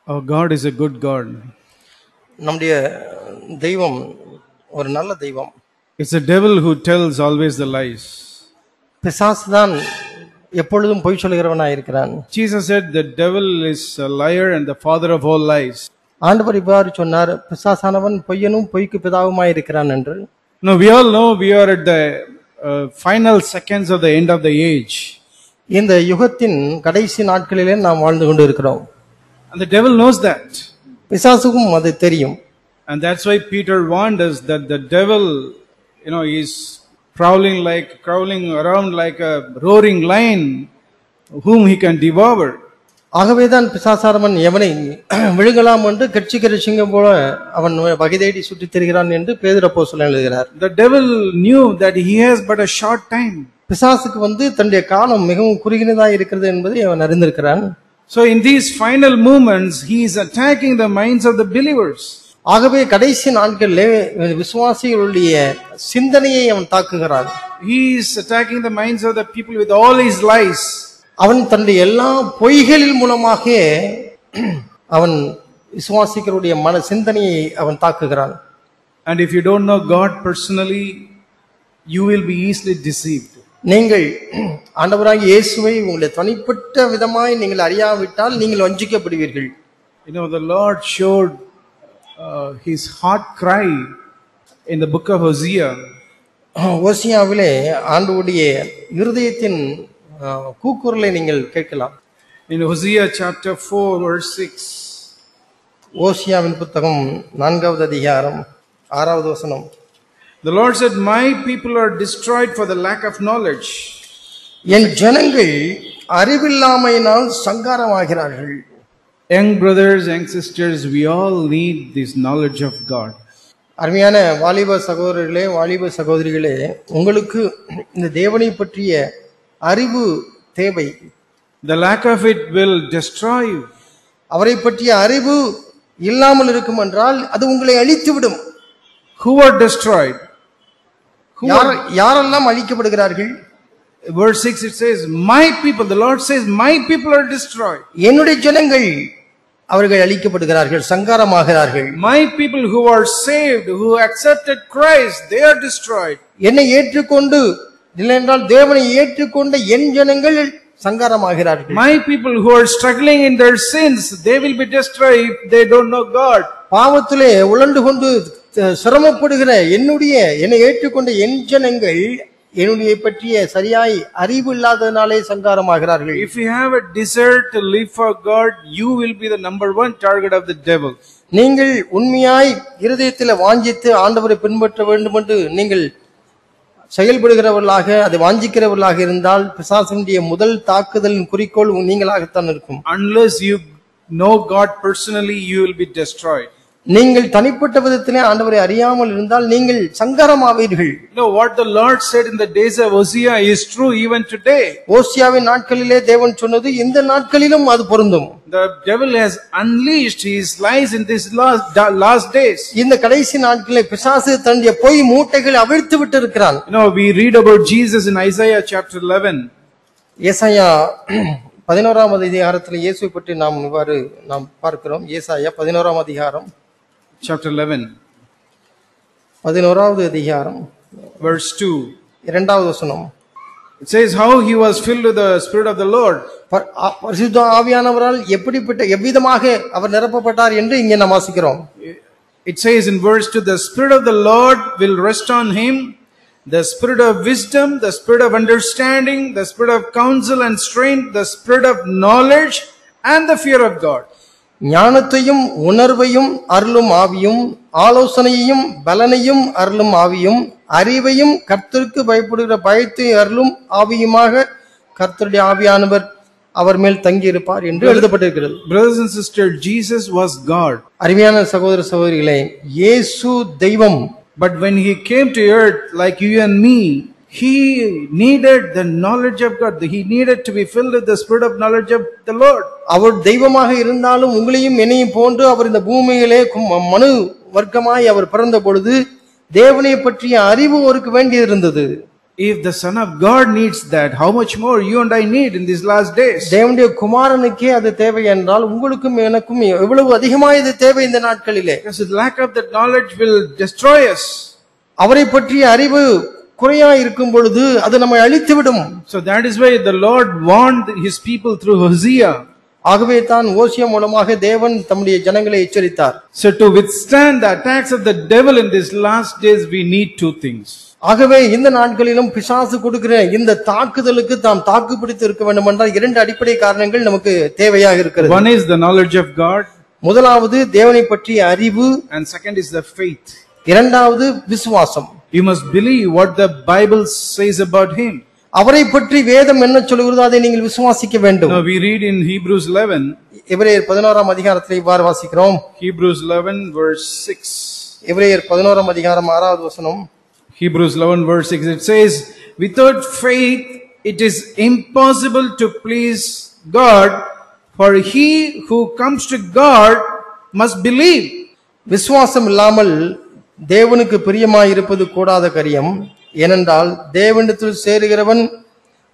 Our God is a good God. நம்முடைய தெய்வம் ஒரு நல்ல தெய்வம். It's the devil who tells always the lies. பிசாசு தான் எப்பொழுதும் பொய் சொல்கிறவனாய் இருக்கிறான். Jesus said the devil is a liar and the father of all lies. ஆண்டவர் இவ்வாறு சொன்னார், பிசாசானவன் பொய்யனும் பொய்க்கு பிதாவுமாய் இருக்கிறான் என்று. No, we all know we are at the final seconds of the end of the age. இந்த யுகத்தின் கடைசி நாட்களிலே நாம் வாழ்ந்து கொண்டு இருக்கிறோம். And the devil knows that. பிசாசுக்கும் அது தெரியும். And that's why Peter warned us that the devil, is prowling around like a roaring lion whom he can devour. ஆகவேதான் பிசாசானவன் எவனை விழுங்கலாம் என்று கட்சிக்கிற சிங்கம் போல அவன் வகை தேடி சுற்றித் திரிகிறான் என்று பேதுரு அப்போஸ்தலன் எழுதுகிறார். The devil knew that he has but a short time. பிசாசுக்கு தன்னுடைய காலம் மிகவும் குறுகினதா இருக்கிறது என்பதை அவன் அறிந்திருக்கிறான். So in these final moments he is attacking the minds of the believers. ஆகவே கடைசி நாட்களிலே விசுவாசிகளுடைய சிந்தனையை அவன் தாக்குகிறான். He is attacking the minds of the people with all his lies. அவன் தன்னுடைய எல்லா பொய்களின் மூலமாக அவன் விசுவாசிகளுடைய மன சிந்தனையை அவன் தாக்குகிறான். And if you don't know God personally, you will be easily deceived. நீங்கள் ஆண்டவராகிய இயேசுவை உங்களுடைய தனிப்பட்ட விதமாய் நீங்கள் அறியாவிட்டால் நீங்கள் வஞ்சிக்கப்படுவீர்கள். The Lord showed his heart cry in the book of Hosea. ஓசியாவிலே ஆண்டவருடைய இருதயத்தின் கூக்குரலை நீங்கள் கேட்கலாம். In Hosea chapter 4 verse 6. ஓசியாவின் புத்தகம் 4வது அதிகாரம் 6வது வசனம். The Lord said, my people are destroyed for the lack of knowledge. என் ஜனங்கள் அறிவில்லாமையினால் சங்காரமாகிறார்கள். Young brothers, young sisters, we all need this knowledge of God. அருமையான வாலிப சகோதரர்களே, வாலிப சகோதரிகளே, உங்களுக்கு இந்த தேவனை பற்றிய அறிவு தேவை. The lack of it will destroy you. அவரை பற்றிய அறிவு இல்லாமல் இருக்கும் என்றால் அது உங்களை அழித்துவிடும். Who are destroyed? யாரெல்லாம் அழிக்கப்படுகிறார்கள்? Verse 6 it says, my people, the Lord says, my people are destroyed. என்னுடைய ஜனங்கள் அவர்கள் அழிக்கப்படுகிறார்கள், சங்காரமாகிறார்கள். My people who are saved, who accepted Christ, they are destroyed. என்னை ஏற்றுக்கொண்டு இல்லையென்றால் தேவனை ஏற்றுக்கொண்ட என் ஜனங்கள் சங்காரமாகிறார்கள். My people who are struggling in their sins, they will be destroyed if they don't know God. பாவத்திலே உழண்டு கொண்டு சிரமப்படுகிற என்னை ஏற்றுக்கொண்ட என் ஜனங்கள் என்னுடைய பற்றிய சரியாய் அறிவு இல்லாததினாலே சங்காரமாகிறார்கள். If you have a desire to live for God, you will be the number one target of the devil. நீங்கள் உண்மையாய் இருதயத்தில் வாஞ்சித்து ஆண்டவரை பின்பற்ற வேண்டும் என்று நீங்கள் செயல்படுகிறவர்களாக அதை வாஞ்சிக்கிறவர்களாக இருந்தால் பிசாசினுடைய முதல் தாக்குதலின் குறிக்கோள் நீங்களாகத்தான் இருக்கும். Unless you know God personally, you will be destroyed. நீங்கள் தனிப்பட்ட விதத்திலே ஆண்டவரை அறியாமல் இருந்தால் நீங்கள் சங்காரமாவீர்கள். What the Lord said in the days of Hosea is true even today. ஓசியாவின் நாட்களிலே தேவன் சொன்னது இந்த நாட்களிலும் அது பொருந்தும். The devil has unleashed his lies in these last days. இந்த கடைசி நாட்களிலே பிசாசு தன்னுடைய பொய் மூட்டைகளை அவிழ்த்து விட்டு இருக்கிறான். We read about Jesus in Isaiah chapter 11. ஏசாயா 11வது அதிகாரத்தில் இயேசுவை பற்றி நாம் பார்க்கிறோம். ஏசாயா 11வது அதிகாரம் chapter 11 11வது அதிகாரம் verse 2. 2வது வசனம். It says how he was filled with the spirit of the Lord. பரிசுத்த ஆவியானவரால் எவ்விதமாக அவர் நிரப்பப்பட்டார் என்று இங்கே நாம் வாசிக்கிறோம். It says in verse 2, the spirit of the Lord will rest on him, the spirit of wisdom, the spirit of understanding, the spirit of counsel and strength, the spirit of knowledge and the fear of God. ஞானத்தையும் உணர்வையும் அருளும் ஆவியும், ஆலோசனையையும் பலனையும் அருளும் ஆவியும், அறிவையும் கர்த்தருக்கு பயப்படுகிற பயத்தை அருளும் ஆவியுமாக கர்த்தருடைய ஆவியானவர் அவர் மேல் தங்கி இருப்பார் என்று எழுதப்பட்டிருக்கிறது. Brothers and sisters, Jesus was God. அருமையான சகோதர சகோதரிகளே, இயேசு தெய்வம். But when he came to earth like you and me, he needed the knowledge of God. He needed to be filled with the spirit of knowledge of the Lord. அவர் தெய்வமாக இருந்தாலும் உங்களையும் என்னையும் போன்று அவர் இந்த பூமியிலே மனு வர்க்கமாய் அவர் பிறந்த பொழுது தேவனை பற்றிய அறிவு அவருக்கு வேண்டி இருந்தது. If the Son of God needs that, how much more you and I need in these last days? தேவனுடைய குமாரனுக்கே அது தேவை என்றால் உங்களுக்கும் எனக்கும் எவ்வளவு அதிகமாக இது தேவை இந்த நாட்களிலே. Because the lack of that knowledge will destroy us. அவரை பற்றிய அறிவு குறையா இருக்கும் பொழுது அது நம்மை அழித்துவிடும். So that is why the Lord warned his people through Hosea. ஆகவே தான் ஓசியா மூலமாக தேவன் தம்முடைய ஜனங்களை எச்சரித்தார். So to withstand the attacks of the devil in these last days, we need two things. ஆகவே இந்த நாட்களிலும் பிசாசு கொடுக்கிற இந்த தாக்குதலுக்கு நாம் தாக்கு பிடித்து இருக்க வேண்டும் என்றால் இரண்டு அடிப்படை காரணங்கள் நமக்கு தேவையாக இருக்கிறது. One is the knowledge of God. முதலாவது தேவனை பற்றிய அறிவு. And second is the faith. இரண்டாவது விசுவாசம். You must believe what the Bible says about him. அவரை பற்றி வேதம் என்ன சொல்கிறதோ அதை நீங்கள் விசுவாசிக்க வேண்டும். Now we read in Hebrews 11. எபிரேயர் 11ஆம் அதிகாரத்தில் இவ்வாறு வாசிக்கிறோம். Hebrews 11 verse 6. எபிரேயர் 11ஆம் அதிகாரம் 6வது வசனம். Hebrews 11 verse 6, it says, without faith it is impossible to please God, for he who comes to God must believe. விசுவாசம் இல்லாமல் தேவனுக்கு பிரியமாய் இருப்பது கூடாத காரியம். ஏனென்றால் தேவனிடத்தில் சேருகிறவன்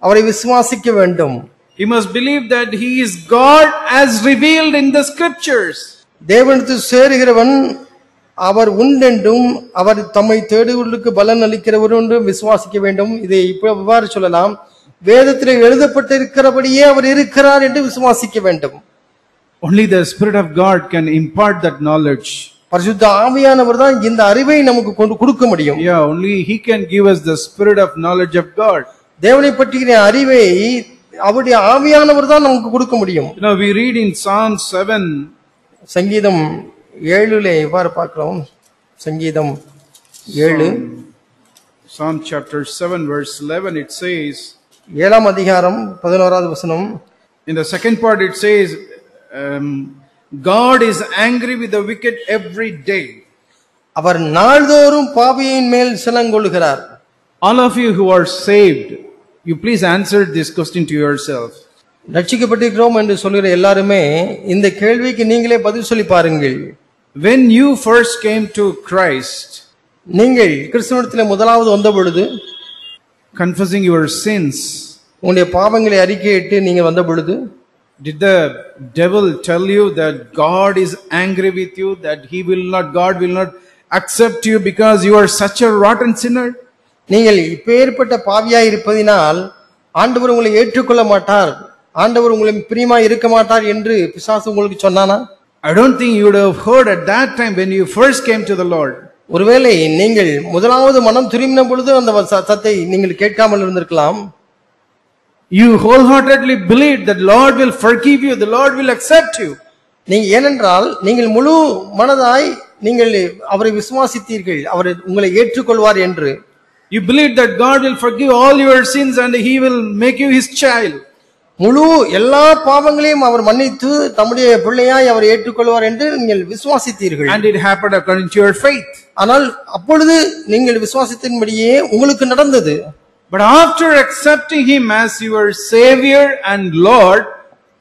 அவரை விசுவாசிக்க வேண்டும். He must believe that he is God as revealed in the scriptures. தேவனிடத்தில் சேருகிறவன் அவர் உண்டென்றும் அவர் தம்மை தேடுவதற்கு பலன் அளிக்கிறவர் என்றும் விசுவாசிக்க வேண்டும். இதை இவ்வாறு சொல்லலாம், வேதத்தில் எழுதப்பட்டிருக்கிறபடியே அவர் இருக்கிறார் என்று விசுவாசிக்க வேண்டும். Only the Spirit of God can impart that knowledge. பரிசுத்த ஆவியானவர் தான் இந்த அறிவை நமக்கு கொடுக்க முடியும். Yeah, only he can give us the spirit of knowledge of God. தேவனை பற்றிய அறிவை அவருடைய ஆவியானவர் தான் நமக்கு கொடுக்க முடியும். You know, we read in Psalm 7. சங்கீதம் 7லே இவ்வாறு பார்க்கிறோம். சங்கீதம் 7, Psalm chapter 7 verse 11, it says, 7ஆம் அதிகாரம் 11வது வசனம். In the second part it says, God is angry with the wicked every day. அவர் நாள்தோறும் பாவியின் மேல் சினங்கொள்கிறார். All of you who are saved, you please answer this question to yourself. ரட்சிக்கப்பட்டிருக்கிறோம் என்று சொல்கிற எல்லாருமே இந்த கேள்விக்கு நீங்களே பதில் சொல்லி பாருங்கள். When you first came to Christ, நீங்கள் கிறிஸ்துவிடத்தில் முதலாவது வந்த பொழுது, confessing your sins, உங்களுடைய பாவங்களை அறிக்கையிட்டு நீங்க வந்த பொழுது, did the devil tell you that God is angry with you, that God will not accept you because you are such a rotten sinner? நீங்கள் இப்பேற்பட்ட பாவியாய் இருப்பதினால் ஆண்டவர் உங்களை ஏற்றுக்கொள்ள மாட்டார், ஆண்டவர் உங்களை பிரியமாய் இருக்க மாட்டார் என்று பிசாசு உங்களுக்கு சொன்னானா? I don't think you would have heard at that time when you first came to the Lord. ஒருவேளை நீங்கள் முதலாவது மனம் திரும்பின பொழுது அந்த சத்தத்தை நீங்கள் கேட்காமல் இருந்திருக்கலாம். You wholeheartedly believed that Lord will forgive you, the Lord will accept you. நீங்க ஏனென்றால் நீங்கள் முழு மனதாய் நீங்கள் அவரை விசுவாசித்தீர்கள், அவர் உங்களை ஏற்றுக்கொள்வார் என்று. You believed that God will forgive all your sins and he will make you his child. முழு எல்லா பாவங்களையும் அவர் மன்னித்து தம்முடைய பிள்ளையாய் அவர் ஏற்றுக்கொள்வார் என்று நீங்கள் விசுவாசித்தீர்கள். And it happened according to your faith. ஆனால் அப்பொழுது நீங்கள் விசுவாசத்தின்படியே உங்களுக்கு நடந்தது. But after accepting him as your savior and Lord,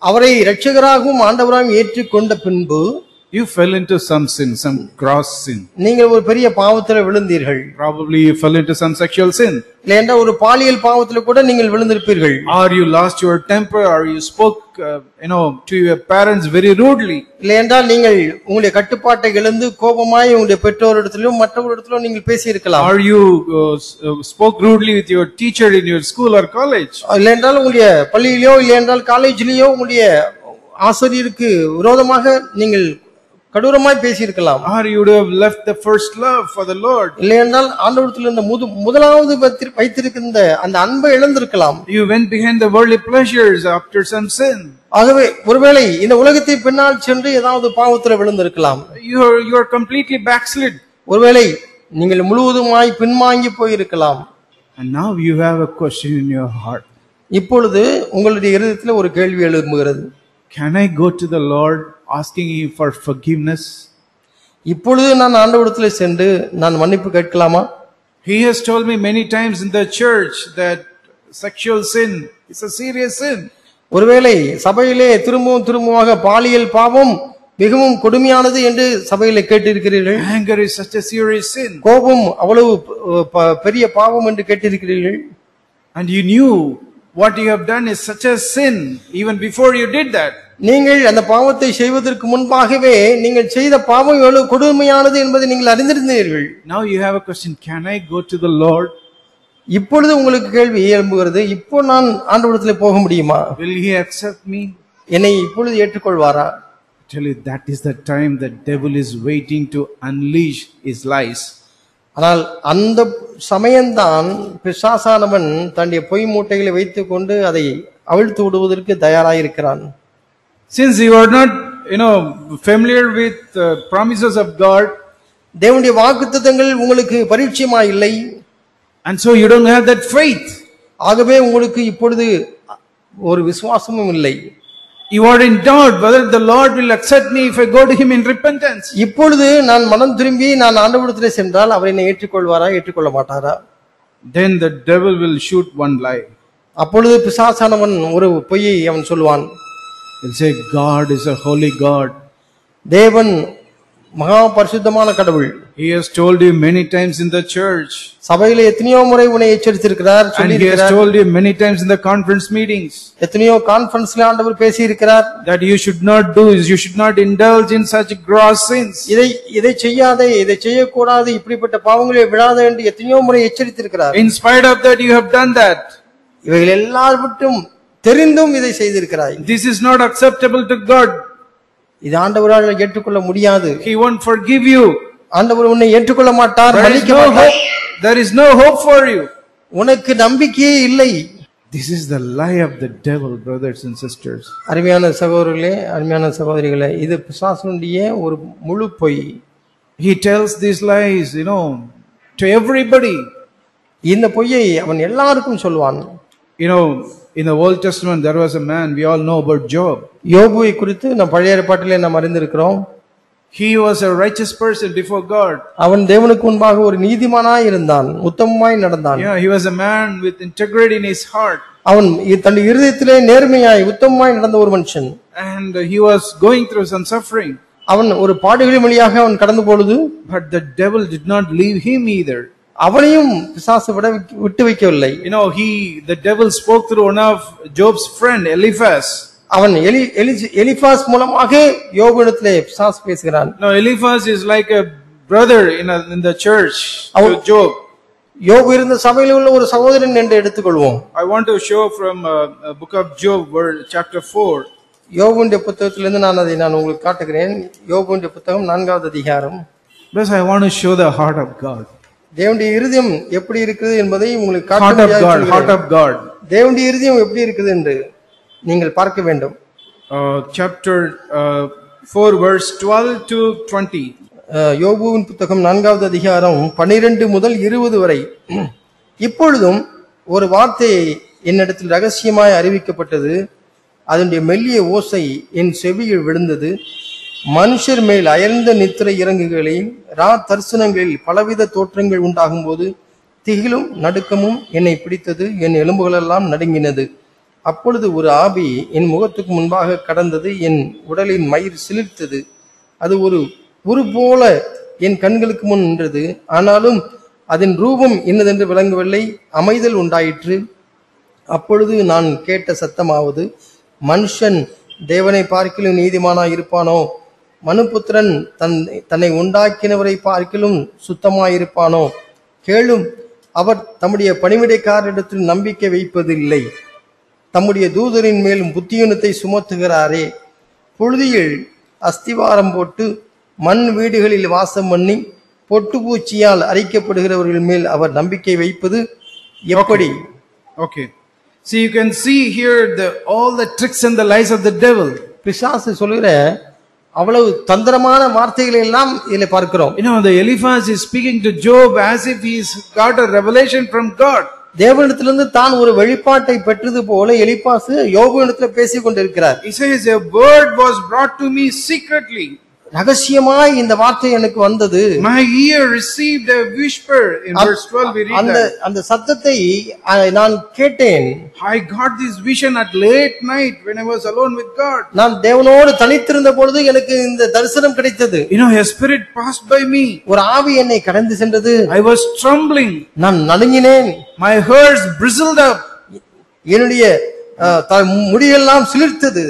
அவரை இரட்சகராகவும் ஆண்டவராகவும் ஏற்றுக்கொண்ட பின்பு you fell into some sin, some gross sin. நீங்கள் ஒரு பெரிய பாவத்தில் விழுந்தீர்கள். Probably you fell into some sexual sin. இல்லையென்றா ஒரு பாலியல் பாவத்தில் கூட நீங்கள் விழுந்திருப்பீர்கள். Or you lost your temper, or you spoke to your parents very rudely. இல்லையென்றால் நீங்கள் உங்களுடைய கட்டுப்பாட்டை இழந்து கோபமாய் உங்களுடைய பெற்றோரிடத்திலும் மற்றவரிடத்திலும் நீங்கள் பேசி இருக்கலாம். Or you spoke rudely with your teacher in your school or college. இல்லையென்றால் உங்களுடைய பள்ளியிலோ இல்லையென்றால் காலேஜிலேயோ உங்களுடைய ஆசிரியருக்கு விரோதமாக நீங்கள் கடூரமாய் பேசி இருக்கலாம். Or you would have left the first love for the Lord. இல்லையென்றால் ஆண்டவரிடத்தில் இருந்த முதலாவது வைத்திருக்கின்ற அந்த அன்பை இழந்திருக்கலாம். You went behind the worldly pleasures after some sin. ஆகவே ஒருவேளை இந்த உலகத்தை பின்னால் சென்று ஏதாவது பாவத்தில் விழுந்திருக்கலாம். You are completely backslid. ஒருவேளை நீங்கள் முழுவதுமாய் பின்வாங்கி போயிருக்கலாம். And now you have a question in your heart. இப்பொழுது உங்களுடைய இதயத்தில் ஒரு கேள்வி எழும்புகிறது. Can I go to the Lord asking him for forgiveness? இப்பொழுது நான் ஆண்டவரிடத்தில் சென்று நான் மன்னிப்பு கேட்கலாமா? He has told me many times in the church that sexual sin is a serious sin. ஒருவேளை சபையிலே திரும்பமாக பாலியல் பாவம் மிகவும் கொடுமையானது என்று சபையிலே கேட்டிருக்கிறீர்கள். Anger is such a serious sin. கோபம் அவ்வளவு பெரிய பாவம் என்று கேட்டிருக்கிறீர்கள். And you knew what you have done is such a sin even before you did that. நீங்கள் அந்த பாவத்தை செய்வதற்கு முன்பாகவே நீங்கள் செய்த பாவம் எவ்வளவு கொடுமையானது என்பதை நீங்கள் அறிந்திருந்தீர்கள். Now you have a question, can I go to the Lord? இப்பொழுது உங்களுக்கு கேள்வி எழும்புகிறது, இப்போ நான் ஆண்டவரிடத்திலே போக முடியுமா? Will he accept me? என்னை இப்பொழுது ஏற்றுக்கொள்வாரா? Tell you, that is the time the devil is waiting to unleash his lies. ஆனால் அந்த சமயம்தான் பிசாசானவன் தன்னுடைய பொய் மூட்டைகளை வைத்துக் கொண்டு அதை அவிழ்த்து விடுவதற்கு தயாராயிருக்கிறான். Since you are not, familiar with promises of God, தேவனுடைய வாக்குத்தத்தங்கள் உங்களுக்கு பரிச்சயமா இல்லை, and so you don't have that faith. ஆகவே உங்களுக்கு இப்பொழுது ஒரு விசுவாசமும் இல்லை. You are in doubt whether the Lord will accept me if I go to him in repentance. இப்பொழுது நான் மனம் திரும்பி நான் ஆண்டவரிடத்திலே சென்றால் அவர் என்னை ஏற்றுக்கொள்வாரா ஏற்றுக்கொள்ள மாட்டாரா? Then the devil will shoot one lie. அப்பொழுது பிசாசானவன் ஒரு பொய்யை அவன் சொல்வான். He'll say, God is a holy God. தேவன் மகா பரிசுத்தமான கடவுள். He has told you many times in the church. சபையிலே எத்தனையோ முறை உன்னை எச்சரித்திருக்கிறார், And he has told you many times in the conference meetings. எத்தனையோ கான்ஃபரன்ஸ்ல ஆண்டவர் பேசி இருக்கிறார். That you should not indulge in such gross sins. இதை செய்யாதே, இதை செய்யக்கூடாது, இப்படிப்பட்ட பாவங்களை விடாதே என்று எத்தனையோ முறை எச்சரித்திருக்கிறார். In spite of that you have done that. இவைகள் எல்லாவற்றும் தெரிந்தும் இதை செய்திருக்கிறாய். This is not acceptable to God. இது ஆண்டவரால் ஏற்றுக்கொள்ள முடியாது. He won't forgive you. ஆண்டவர் உன்னை ஏற்றுக்கொள்ள மாட்டார், மன்னிக்க மாட்டார். There is no hope for you. உனக்கு நம்பிக்கையே இல்லை. This is the lie of the devil, brothers and sisters. அருமையான சகோதரர்களே, அருமையான சகோதரிகளே, இது பிசாசுடைய ஒரு முழு பொய். He tells these lies, to everybody. இந்த பொய்யை அவன் எல்லாருக்கும் சொல்வான். In the Old Testament there was a man, we all know about Job. யோபுவை குறித்து நாம் பழைய ஏற்பாட்டிலே நாம் அறிந்திருக்கிறோம். He was a righteous person before God. அவன் தேவனுக்கு முன்பாக ஒரு நீதிமானாய் இருந்தான், உத்தமமாய் நடந்தான். Yeah, he was a man with integrity in his heart. அவன் தன் இருதயத்திலே நேர்மையாய் உத்தமமாய் நடந்த ஒரு மனுஷன். And he was going through some suffering. அவன் ஒரு பாடுகளின் வழியாக அவன் கடந்து பொழுது, but the devil did not leave him either. அவனையும் பிசாசு விட்டு வைக்கவில்லை. The devil spoke through one of Job's friend Eliphaz. அவன் எலிஃபாஸ் மூலமாக யோபுவிடத்திலே பிசாசு பேசுகிறான். Now Eliphaz is like a brother in the church to Job. யோபு இருந்த சபையில் உள்ள ஒரு சகோதரன் என்று எடுத்துக்கொள்வோம். I want to show from book of Job chapter 4. யோபுவின் புத்தகத்திலிருந்து நான் உங்களுக்கு காட்டுகிறேன். யோபுவின் புத்தகம் 4வது அதிகாரம். Because I want to show the heart of God. தேவனுடைய இருதயம் எப்படி இருக்குது என்பதை உங்களுக்கு காட்ட heart of God. தேவனுடைய இருதயம் எப்படி இருக்குது என்று நீங்கள் பார்க்க வேண்டும். Chapter 4 verse 12 to 20. யோபுவின் புத்தகம் 4வது அதிகாரம் 12 முதல் 20 வரை. இப்பொழுதும் ஒரு வார்த்தை என்னிடத்தில் ரகசியமாய் அறிவிக்கப்பட்டது, அதனுடைய மெல்லிய ஓசை என் செவியில் விழுந்தது. மனுஷர் மேல் அயர்ந்த நித்திரை இறங்குகளில் தரிசனங்களில் பலவித தோற்றங்கள் உண்டாகும் போது திகிலும் நடுக்கமும் என்னை பிடித்தது, என் எலும்புகளெல்லாம் நடுங்கினது. அப்பொழுது ஒரு ஆவி என் முகத்துக்கு முன்பாக கடந்தது, என் உடலின் மயிர் சிலிர்த்தது. அது ஒரு உரு போல என் கண்களுக்கு முன் நின்றது. ஆனாலும் அதன் ரூபம் என்னதென்று விளங்கவில்லை. அமைதல் உண்டாயிற்று. அப்பொழுது நான் கேட்ட சத்தமாவது, மனுஷன் தேவனை பார்க்கிலும் நீதிமானாய் இருப்பானோ? மனுபுத்திரன் தன்னை உண்டாக்கினவரை பார்க்கிலும் சுத்தமாயிருப்பானோ? கேளும், அவர் தம்முடைய பணிவிடைக்காரரிடத்தில் நம்பிக்கை வைப்பதில்லை, தம்முடைய தூதரின் மேலும் புத்தியுனத்தை சுமத்துகிறாரே. புழுதியில் அஸ்திவாரம் போட்டு மண் வீடுகளில் வாசம் பண்ணி பொட்டுப்பூச்சியால் அரிக்கப்படுகிறவர்கள் மேல் அவர் நம்பிக்கை வைப்பது எப்படி? Okay. See, you can see here all the tricks and the lies of the devil. பிசாசு சொல்லுகிற அவ்வளவு தந்திரமான வார்த்தைகளை எல்லாம் இதிலே பார்க்கிறோம். The Eliphaz is speaking to Job as if he's got a revelation from God. தேவனிடத்திலிருந்து தான் ஒரு வெளிப்பாட்டை பெற்றது போல எலிபாசு யோபுவிடத்தில் பேசிக் கொண்டிருக்கிறார். He says, a word was brought to me secretly. ரகசியமாய் இந்த வார்த்தை எனக்கு வந்தது. My ear received a whisper. In verse 12 we read that. அந்த சத்தத்தை நான் கேட்டேன். I got this vision at late night when I was alone with God. நான் தேவனோடு தனித்திருந்த பொழுது எனக்கு இந்த தரிசனம் கிடைத்தது. You know, a spirit passed by me. ஒரு ஆவி என்னை கடந்து சென்றது. I was trembling. நான் நடுங்கினேன். My hairs bristled up. என்னுடைய முடியெல்லாம் சிலிர்த்தது.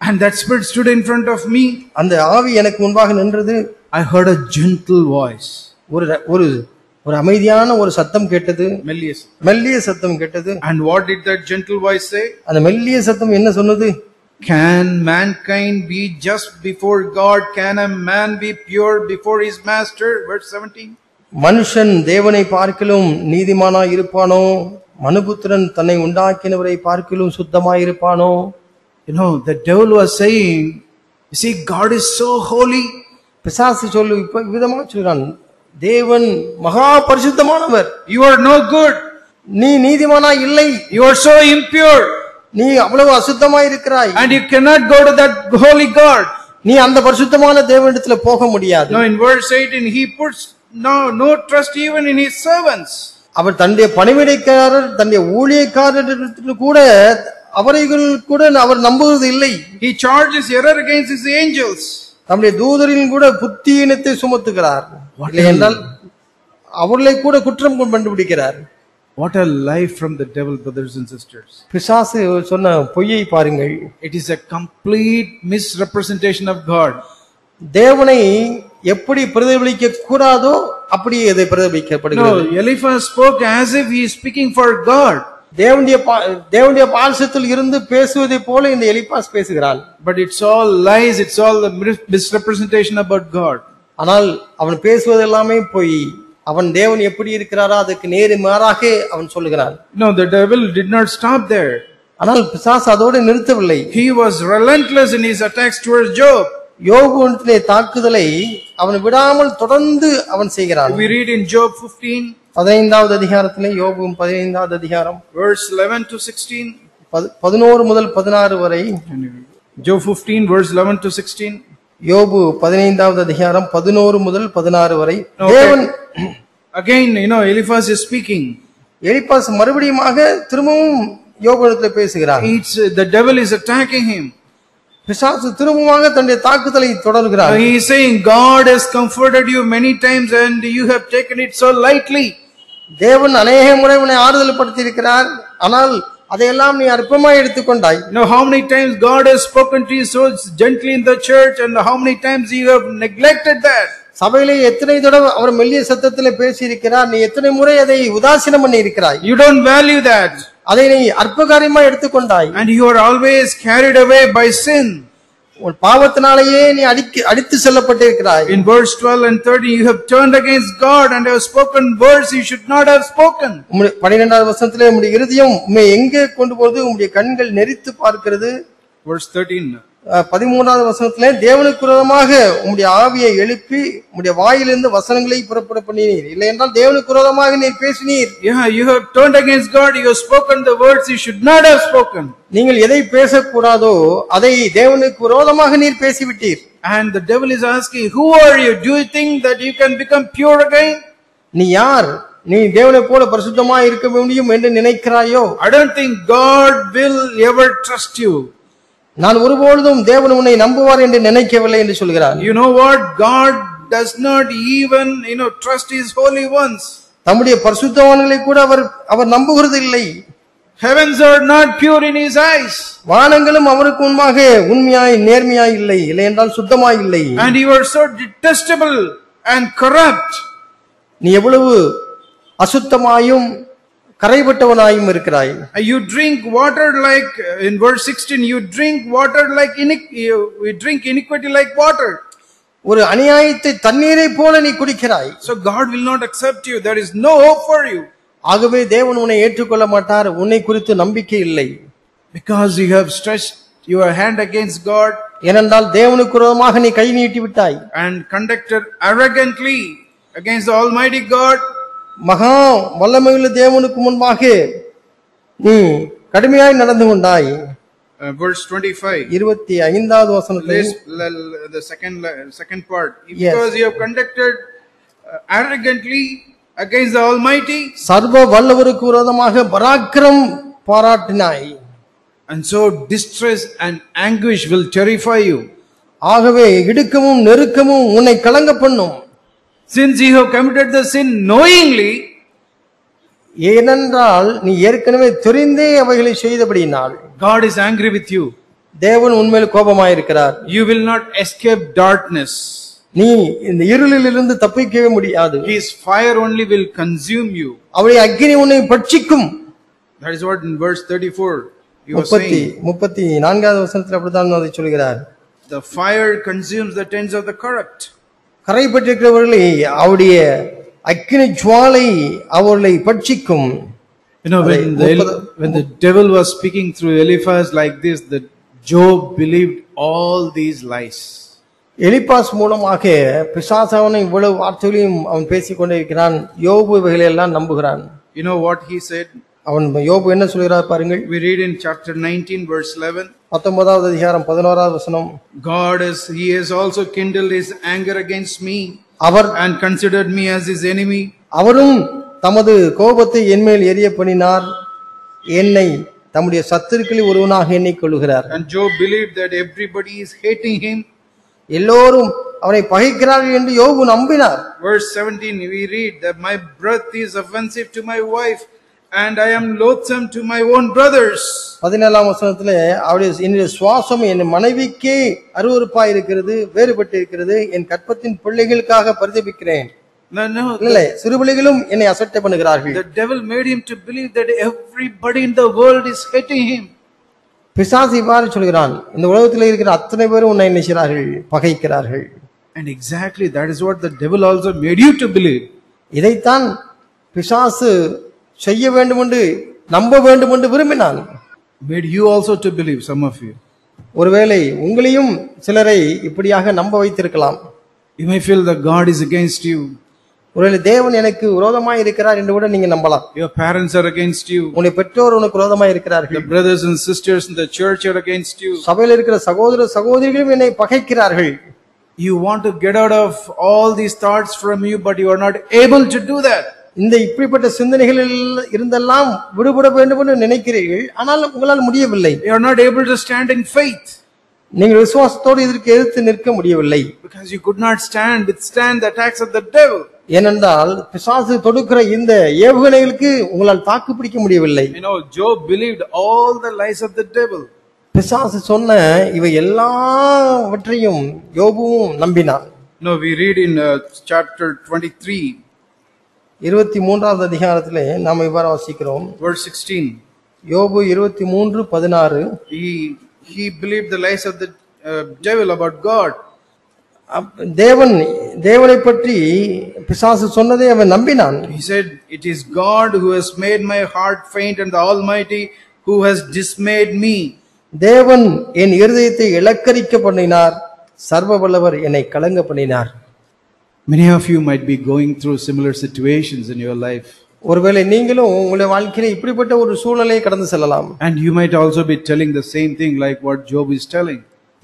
And that spirit stood in front of me. அந்த ஆவி எனக்கு முன்பாக நின்றது. I heard a gentle voice. ஒரு அமைதியான ஒரு சத்தம் கேட்டது. மெல்லிய சத்தம் கேட்டது. And what did that gentle voice say? அந்த மெல்லிய சத்தம் என்ன சொன்னது? Can mankind be just before God? Can a man be pure before his master? Verse 17. மனுஷன் தேவனை பார்க்கிலும் நீதிமானாய் இருப்பானோ? மனுபுத்திரன் தன்னை உண்டாக்கினவரை பார்க்கிலும் சுத்தமாய் இருப்பானோ? You know, the devil was saying, you see, God is so holy. பிசாசு சொல்லு விதமா சொல்றான், தேவன் மகா பரிசுத்தமானவர். You are no good. நீ நீதிமானா இல்லை. You are so impure. நீ அவ்வளவு அசுத்தமாய் இருக்கிறாய். And you cannot go to that holy God. நீ அந்த பரிசுத்தமான தேவனிடத்துல போக முடியாது. Now in verse 18 he puts no trust even in his servants. அவர் தன்னுடைய பணிவிடைக்காரர் தன்னுடைய ஊழியக்காரரிடத்தில் கூட அவர்கள் கூட அவர் நம்புவது இல்லை. He charges error against his angels. தம்முடைய தூதரின் கூட புத்தியீனத்தை சுமத்துகிறார். இல்லையென்றால் அவர்களை கூட குற்றம் கண்டுபிடிக்கிறார். What a life from the devil, brothers and sisters. பிசாசு சொன்ன பொய்யை பாருங்கள். It is a complete misrepresentation of God. தேவனை எப்படி பிரதிபலிக்க கூடாதோ அப்படியே இதை பிரதிபலிக்கப்படுகிறது. No, Eliphaz spoke as if he is speaking for God. தேவனுடைய பால்சத்தில் இருந்து பேசுவதை போல இந்த எலிபாஸ் பேசுகிறான். But it's all lies, it's all the misrepresentation about God. ஆனால் அவன் பேசுவது எல்லாமே பொய். அவன் தேவன் எப்படி இருக்கிறாரோ அதுக்கு நேர் மாறாக அவன் சொல்லுகிறான். No, the devil did not stop there. ஆனால் பிசாசு அதோடு நிறுத்தவில்லை. He was relentless in his attacks towards Job. யோபுவின் தாக்குதலை அவன் விடாமல் தொடர்ந்து அவன் செய்கிறான். We read in Job 15, 15வது அதிகாரத்திலே, யோபு 15வது அதிகாரம் verse 11 to 16, 11 முதல் 16 வரை. Job 15 verse 11 to 16. யோபு 15வது அதிகாரம் 11 முதல் 16 வரை. தேவன் again, you know, Eliphaz is speaking. Eliphaz மறுபடியுமாக திரும்பவும் யோபுவிடத்தில் பேசுகிறார். The devil is attacking him. பிசாசு திரும்பமாக தன்னுடைய தாக்குதலை தொடர்கிறார். He is saying, God has comforted you many times and you have taken it so lightly. தேவன் அநேக முறை உன்னை ஆறுதல் படுத்தி இருக்கிறார், ஆனால் அதையெல்லாம் நீ அற்பமாய் எடுத்துக்கொண்டாய். You know how many times God has spoken to you so gently in the church and how many times you have neglected that. சபையிலே எத்தனை தடவை அவர் மெல்லிய சத்தத்திலே பேசி இருக்கிறார், நீ எத்தனை முறை அதை உதாசீனம் பண்ணி இருக்கிறாய். You don't value that. அதை நீ அற்பகாரியமா எடுத்துக்கொண்டாய். And you are always carried away by sin. உன் பாவத்தினாலேயே நீ அடித்து செல்லப்பட்டிருக்கிறாய். In verse 12 and 13 you have turned against God and have spoken words you should not have spoken. 12வது வசனத்திலே உம்முடைய இருதயம் உம்மை எங்கே கொண்டு போகுது, உம்முடைய கண்கள் நெரித்து பார்க்கிறது. Verse 13. 13வது வசனத்திலே தேவனுக்கு விரோதமாக உம்முடைய ஆவியை எழுப்பி உம்முடைய வாயிலிருந்து வசனங்களை புறப்பட பண்ணினீர். இல்லை என்றால் தேவனுக்கு விரோதமாக நீர் பேசினீர். Yeah, you have turned against God, you have spoken the words you should not have spoken. நீங்கள் எதை பேசக்கூடாதோ அதை தேவனுக்கு விரோதமாக நீர் பேசிவிட்டீர். And the devil is asking, who are you? Do you think that you can become pure again? நீ யார்? நீ தேவனை போல பரிசுத்தமாய் இருக்க முடியும் என்று நினைக்கிறாயோ? I don't think God will ever trust you. நான் ஒருபொழுதும் தேவன் உன்னை நம்புவார் என்று நினைக்கவில்லை என்று சொல்கிறார். You know what? God does not even, trust his holy ones. தம்முடைய பரிசுத்தவான்களை கூட அவர் நம்புகிறது இல்லை. Heavens are not pure in his eyes. வானங்களும் அவருக்கு முன்பாக உண்மையாய் நேர்மையாய் இல்லை, இல்லை என்றால் சுத்தமாய் இல்லை. And you are so detestable and corrupt. நீ எவ்வளவு அசுத்தமாயும் கரைபட்டவனாயும் இருக்கிறாய். You drink water like, in verse 16, you drink water like you drink iniquity like water. ஒரு அநியாயத்தை தண்ணீரை போல நீ குடிக்கிறாய். So God will not accept you. There is no hope for you. ஆகவே தேவன் உன்னை ஏற்றுக்கொள்ள மாட்டார். உன்னை குறித்து நம்பிக்கை இல்லை. Because you have stretched your hand against God. ஏனென்றால் தேவனுக்கு விரோதமாக நீ கை நீட்டி விட்டாய். And conducted arrogantly against the Almighty God. மகா வல்லமையுள்ள தேவனுக்கு முன்பாக நீ கடுமையாய் நடந்து கொண்டாய். verse 25. 25வது வசனத்தில் The second part. Because you have conducted arrogantly against the Almighty, சர்வ வல்லவருக்கு விரோதமாக Parakram பாராட்டினாய். and so distress and anguish will terrify you. ஆகவே இடுக்கமும் நெருக்கமும் உன்னை கலங்க பண்ணும். Since you have committed the sin knowingly, ஏனென்றால் நீ ஏற்கனவே தெரிந்தே அவைகளை செய்தபடியினால் God is angry with you. தேவன் உன்மேல் கோபமாயிருக்கிறார். You will not escape darkness. நீ இந்த இருளிலிருந்து தப்பிக்கவே முடியாது. His fire only will consume you. அவருடைய அக்கினி உன்னை பட்சிக்கும். That is what in verse 34 he was saying. 34வது வசனத்தில் அப்படித்தான் அதை சொல்கிறார். The fire consumes the tents of the corrupt. கரை பற்றிருக்கிறவர்களை அவருடைய அக்கினி ஜுவாலை அவர்களை பட்சிக்கும். You know, when the devil was speaking through Eliphaz like this, that Job believed all these lies. Eliphaz மூலமாக பிசாசான இவ்வளவு வார்த்தைகளையும் அவன் பேசிக்கொண்டே இருக்கிறான். யோபு இவைகளை எல்லாம் நம்புகிறான். You know what he said? அவன் யோபு என்ன சொல்கிறார் பாருங்கள். We read in chapter 19 verse 11. 19வது அதிகாரம் 11வது வசனம். He has also kindled his anger against me, our and considered me as his enemy. அவரும் தமது கோபத்தை என்மேல் எரிய பண்ணினார், என்னை தம்முடைய சத்துருக்களில் ஒருவனாக எண்ணிக் கொள்கிறார். And Job believed that everybody is hating him. எல்லோரும் அவனை பகைக்கிறார்கள் என்று யோபு நம்பினார். Verse 17 we read that my breath is offensive to my wife, and I am loathsome to my own brothers. 17ஆம் வசனத்திலே என்னுடைய சுவாசம் என் மனைவிக்கே அருவருப்பாய் இருக்கிறது, வேறுபட்டு இருக்கிறது, என் கற்பத்தின் பிள்ளைகளுக்காக பரிதபிக்கிறேன். இல்லை, சிறுபிள்ளைகளும் என்னை அசட்டை பண்ணுகிறார்கள். The devil made him to believe that everybody in the world is hating him. பிசாசு இவ்வாறு சொல்கிறான், இந்த உலகத்தில் இருக்கிற அத்தனை பேரும் உன்னை நினைக்கிறார்கள், பகைக்கிறார்கள். And exactly that is what the devil also made you to believe. இதைத்தான் பிசாசு செய்ய வேண்டும் என்று நம்ப வேண்டும் என்று விரும்பினான். Made you also to believe, some of you. ஒருவேளை உங்களையும் சிலரை இப்படியாக நம்ப வைத்திருக்கலாம். You may feel that God is against you. ஒருவேளை தேவன் எனக்கு விரோதமாய் இருக்கிறார் என்று கூட நீங்க நம்பலாம். Your parents are against you. உன்னுடைய பெற்றோர் உனக்கு விரோதமாய் இருக்கிறார்கள். The brothers and sisters in the church are against you. சபையில் இருக்கிற சகோதர சகோதரிகளும் என்னை பகைக்கிறார்கள். You want to get out of all these thoughts from you, but you are not able to do that. இந்த இப்படிப்பட்ட சிந்தனைகளில் இருந்தெல்லாம் விடுபட வேண்டும் என்று நினைக்கிறீர்கள், ஆனால் உங்களால் முடியவில்லை. You are not able to stand in faith. நீங்கள் விசுவாசத்தோடு இதற்கு எதிர்த்து நிற்க முடியவில்லை. Because you could not withstand the attacks of the devil. ஏனென்றால் பிசாசு தொடுக்கிற இந்த ஏவுகணைகளுக்கு உங்களால் தாக்கு பிடிக்க முடியவில்லை. You know, Job believed all the lies of the devil. பிசாசு சொன்ன இவை எல்லாவற்றையும் யோபுவும் நம்பினான். No, we read in chapter 23. 23வது அதிகாரத்திலே நாம் இவ்வாறு வாசிக்கிறோம். Verse 16. யோபு 23:16. He believed the lies of the devil about God. தேவனை பற்றி பிசாசு சொன்னதை அவன் நம்பினான். He said, it is God who has made my heart faint, and the Almighty who has dismayed me. தேவன் என் இருதயத்தை இளக்கரிக்க பண்ணினார், சர்வ வல்லவர் என்னை கலங்க பண்ணினார். Many of you might be going through similar situations in your life. ஒருவேளை நீங்களும் உங்களுடைய வாழ்க்கையில இப்படிப்பட்ட ஒரு சூழலை கடந்து செல்லலாம். And you might also be telling the same thing like what Job is telling.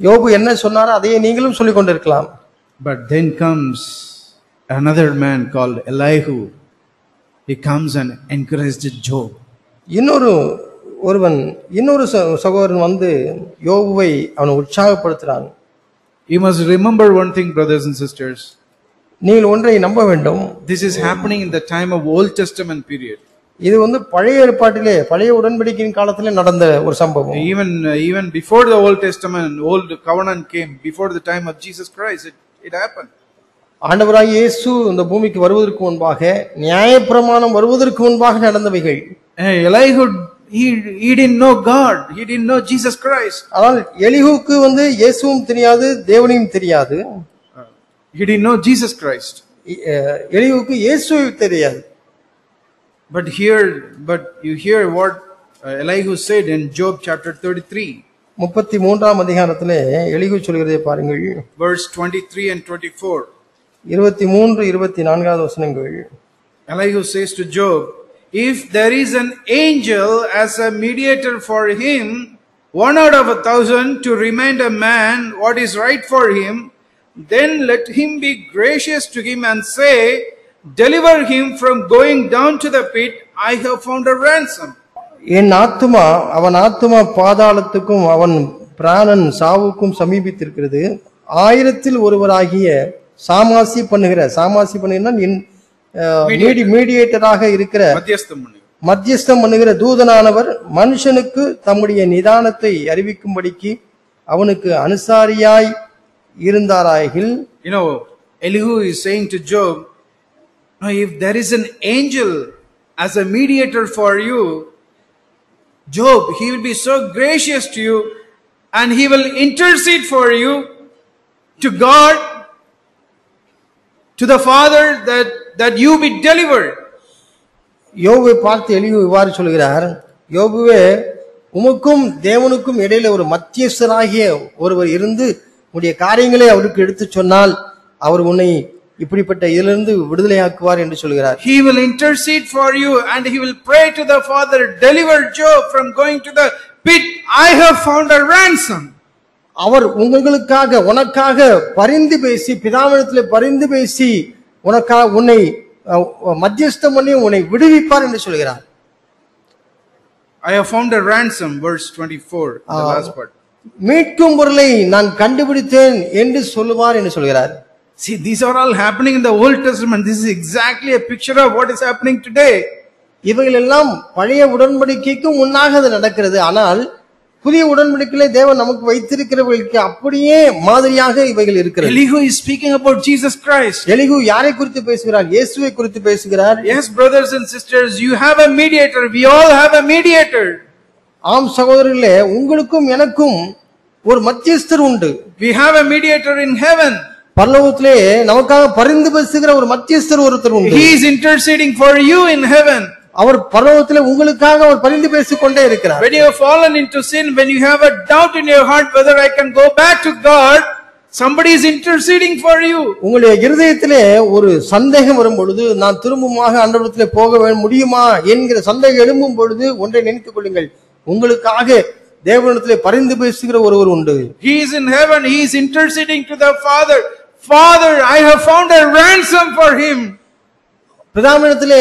யோபு என்ன சொன்னாரோ அதையே நீங்களும் சொல்லிக் கொண்டிருக்கலாம். But then comes another man called Elihu. He comes and encouraged Job. இன்னொரு சகோதரன் வந்து யோபுவை அவனை உற்சாகப்படுத்துறான். You must remember one thing, brothers and sisters. நீங்கள் ஒன்றை நம்ப வேண்டும். This is happening in the time of Old Testament period. இது வந்து பழைய ஏற்பாட்டிலே, பழைய உடன்படிக்கையின் காலத்திலே நடந்த ஒரு சம்பவம். Even before the Old Testament, Old Covenant came, before the time of Jesus Christ, it happened. ஆண்டவராகிய இயேசு இந்த பூமிக்கு வருவதற்கு முன்பாக, நியாயப்பிரமாணம் வருவதற்கு முன்பாக நடந்தவைகள். Elihu, he didn't know God, he didn't know Jesus Christ. ஆனால் எலிஹூக்கு வந்து இயேசுவும் தெரியாது, தேவனையும் தெரியாது. He didn't know Jesus Christ. எலிஹூக்கு இயேசுவை தெரியாது. But you hear what Elihu said in Job chapter 33. 33ஆம் அதிகாரத்திலே எலிஹூ சொல்கிறதை பாருங்கள். Verse 23 and 24. 23-24 வசனங்கள். Elihu says to Job, if there is an angel as a mediator for him, 1 out of 1,000 to remind a man what is right for him, then let him be gracious to him and say, deliver him from going down to the pit, I have found a ransom. என் ஆத்துமா அவன் ஆத்துமா பாதாளத்துக்கும் அவன் பிராணன் சாவுக்கும் சமீபித்திருக்கிறது. 1000 ஒருவராகிய சாமாசி பண்ணுகிற மீடியேட்டராக இருக்கிற மத்தியஸ்தம் பண்ணுகிற தூதனானவர் மனுஷனுக்கு தம்முடைய நிதானத்தை அறிவிக்கும்படிக்கு அவனுக்கு அனுசாரியாய் இருந்தாராகில். Elihu is saying to Job, if there is an angel as a mediator for you, Job, he will be so gracious to you and he will intercede for you to God, to the Father, that you be delivered. யோபுவை பார்த்து Elihu இவ்வாறு சொல்கிறார், யோபுவே, உமக்கும் தேவனுக்கும் இடையில ஒரு மத்தியஸ்தராகிய ஒருவர் இருந்து உடைய காரியங்களை அவருக்கு எடுத்து சொன்னால் அவர் உன்னை இப்படிப்பட்ட இதிலிருந்து விடுதலையாக்குவார் என்று சொல்கிறார். He will intercede for you and he will pray to the Father, deliver Job from going to the pit, I have found a ransom. அவர் உனக்காக பரிந்து பேசி, பிதாவிடத்தில் பரிந்து பேசி உனக்காக உன்னை மத்தியஸ்தம் பண்ணி உன்னை விடுவிப்பார் என்று சொல்கிறார். I have found a ransom, verse 24, the last part. மீட்கும் பொருளை நான் கண்டுபிடித்தேன் என்று சொல்லுவார் என்று சொல்கிறார். See, these are all happening in the Old Testament. This is exactly a picture of what is happening today. இவைகள் எல்லாம் பழைய உடன்படிக்கைக்கு முன்னாக அது நடக்கிறது. ஆனால் புதிய உடன்படிக்கையிலே தேவன் நமக்கு வைத்திருக்கிறவர்களுக்கு அப்படியே மாதிரியாக இவைகள் இருக்கிறது. Elihu is speaking about Jesus Christ. Elihu யாரை குறித்து பேசுகிறார்? இயேசுவை குறித்து பேசுகிறார். Yes, brothers and sisters, you have a mediator. We all have a mediator. ஆம் சகோதரர்களே, உங்களுக்கும் எனக்கும் ஒரு மத்தியஸ்தர் உண்டு. We have a mediator in heaven. பரலோகத்திலே நமக்காக பரிந்து பேசுகிற ஒரு மத்தியஸ்தர் ஒருத்தர் உண்டு. He is interceding for you in heaven. அவர் பரலோகத்திலே உங்களுக்காக அவர் பரிந்து பேசிக்கொண்டே இருக்கிறார். When you have fallen into sin, when you have a doubt in your heart whether I can go back to God, somebody is interceding for you. உங்களுடைய இருதயத்திலே ஒரு சந்தேகம் வரும் பொழுது, நான் திரும்பமாக ஆண்டவரிடத்திலே போக முடியுமா என்கிற சந்தேகம் எழும்பும் பொழுது ஒன்றை நினைத்துக் கொள்ளுங்கள், உங்களுக்காக தேவனிடத்திலே பரிந்து பேசுகிற ஒருவர் உண்டு. He is in heaven. He is interceding to the Father. Father, I have found a ransom for him. பிதாவிடத்திலே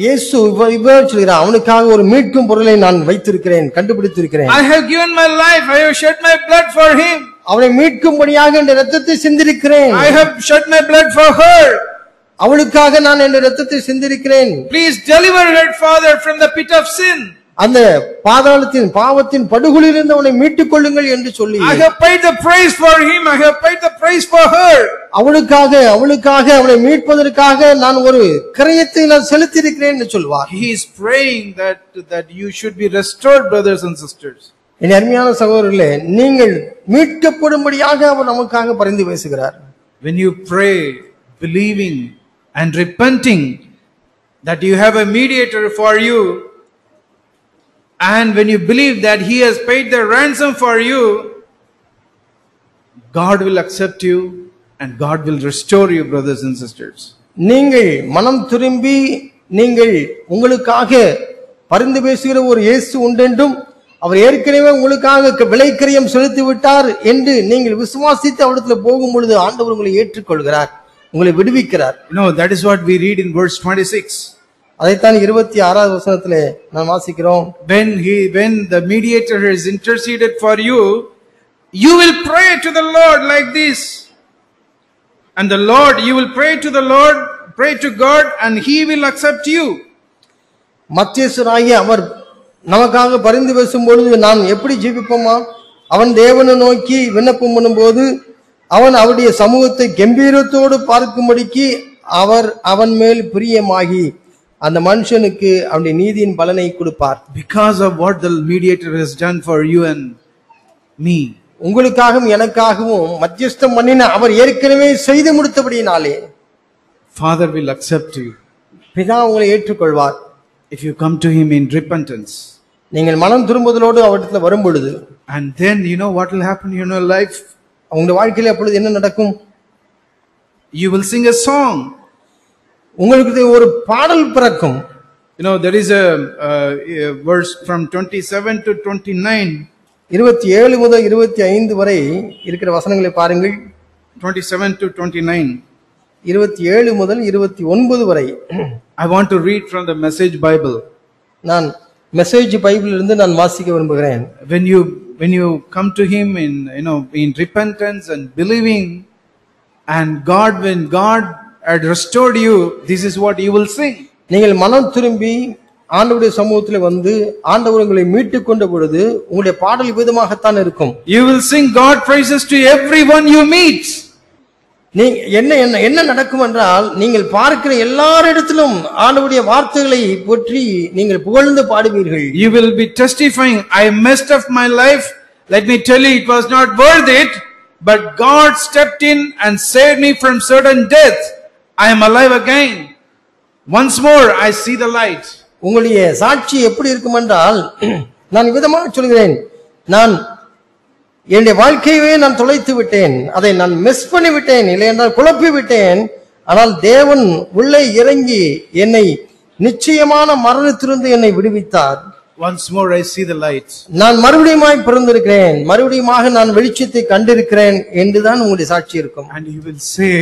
இயேசு இவ்வாறு சொல்கிறார், அவனுக்காக ஒரு மீட்கும் பொருளை நான் வைத்திருக்கிறேன், கண்டுபிடித்திருக்கிறேன். I have given my life. I have shed my blood for him. அவனை மீட்கும்படியாக என் இரத்தத்தை சிந்திருக்கிறேன். I have shed my blood for her. அவளுக்காக நான் என் இரத்தத்தை சிந்திருக்கிறேன். Please deliver her, Father, from the pit of sin. அந்த பாதாளத்தின் பாவத்தின் படுகொலிலிருந்து அவனை மீட்டுக் கொள்ளுங்கள் என்று சொல்லி, I have paid the price for him. I have paid the price for her. அவளுக்காக அவனை மீட்பதற்காக நான் ஒரு கிரயத்தை நான் செலுத்தி இருக்கிறேன் என்று சொல்வார். He is praying that you should be restored, brothers and sisters. என் அருமையான சகோதரர்களே, நீங்கள் மீட்கப்படும்படியாக அவர் நமக்காக பரிந்து பேசுகிறார். When you pray believing and repenting that you have a mediator for you, and when you believe that he has paid the ransom for you, God will accept you and God will restore you, brothers and sisters. நீங்கள் மனம் திரும்பி நீங்கள் உங்களுக்காக பரிந்து பேசுகிற ஒரு இயேசு உண்டென்றும் அவர் ஏற்கனவே உங்களுக்காக விலைக்கிரயம் செலுத்தி விட்டார் என்று நீங்கள் விசுவாசித்து அவரிடத்தில் போகும் பொழுது ஆண்டவர் உங்களை ஏற்றுக்கொள்கிறார், உங்களை விடுவிக்கிறார். That is what we read in verse 26. அதைத்தான் 26வது வசனத்திலே நாம் வாசிக்கிறோம். When the mediator has interceded for you, you will pray to the Lord like this, and you will pray to the Lord, pray to God, and he will accept you. மத்தியஸ்தராகிய அவர் நமக்காக பரிந்து பேசும் பொழுது நாம் எப்படி ஜெபிப்போமா? அவன் தேவனை நோக்கி விண்ணப்பம் பண்ணும்போது அவன் அவருடைய சமூகத்தை கம்பீரத்தோடு பார்க்கும்படிக்கு அவன் மேல் பிரியமாகி அந்த மனுஷனுக்கு அவருடைய நீதியின் பலனை கொடுப்பார். Because of what the mediator has done for you and me. உங்களுக்காகவும் எனக்காகவும் மத்தியஸ்தம் பண்ணின அவர் ஏற்கனவே செய்து முடித்தபடியினாலே Father will accept you. பிதா உங்களை ஏற்றுக்கொள்வார். If you come to him in repentance. நீங்கள் மனம் திரும்புதலோடு அவரிடத்துல வரும் பொழுது, and then what will happen in your life? உங்களுடைய வாழ்க்கையில அப்பொழுது என்ன நடக்கும்? You will sing a song. உங்களுக்கு ஒரு பாடல் பிறக்கும். There is a verse from 27 to 29. 27 முதல் 25 வரை இருக்கிற வசனங்களை பாருங்கள். 27 to 29. 27 முதல் 29 வரை. I want to read from the Message Bible. நான் மெசேஜ் பைபிளில் இருந்து நான் வாசிக்க விரும்புகிறேன். When you come to him in repentance and believing, and when God had restored you, this is what you will sing. நீங்கள் மனம் திரும்பி ஆண்டவருடைய சமூகத்தில் வந்து ஆண்டவர் உங்களை மீட்டுக் கொண்ட பொழுது உங்களுடைய பாடல் விதமாகத்தான் இருக்கும். You will sing God praises to everyone you meet. என்ன நடக்கும் என்றால், நீங்கள் பார்க்கிற எல்லாரிடத்திலும் ஆண்டவருடைய வார்த்தைகளை பற்றி நீங்கள் புகழ்ந்து பாடுவீர்கள். You will be testifying, I messed up my life. Let me tell you, it was not worth it, but God stepped in and saved me from certain death. I am alive again. Once more I see the light. உங்களுடைய சாட்சி எப்படி இருக்கும் என்றால், நான் விதமாக சொல்கிறேன், நான் என்னுடைய வாழ்க்கையவே நான் தொலைத்து விட்டேன், அதை நான் மிஸ் பண்ணி விட்டேன், இல்லை என்றால் குழப்பி விட்டேன். ஆனால் தேவன் உள்ளே இறங்கி என்னை நிச்சயமான மரணத்திலிருந்து என்னை விடுவித்தார். Once more I see the light. நான் மறுபடியும் பிறந்திருக்கிறேன், மறுபடியும் நான் வெளிச்சத்தை கண்டிருக்கிறேன் என்றுதான் உங்களுடைய சாட்சி இருக்கும். And you will say,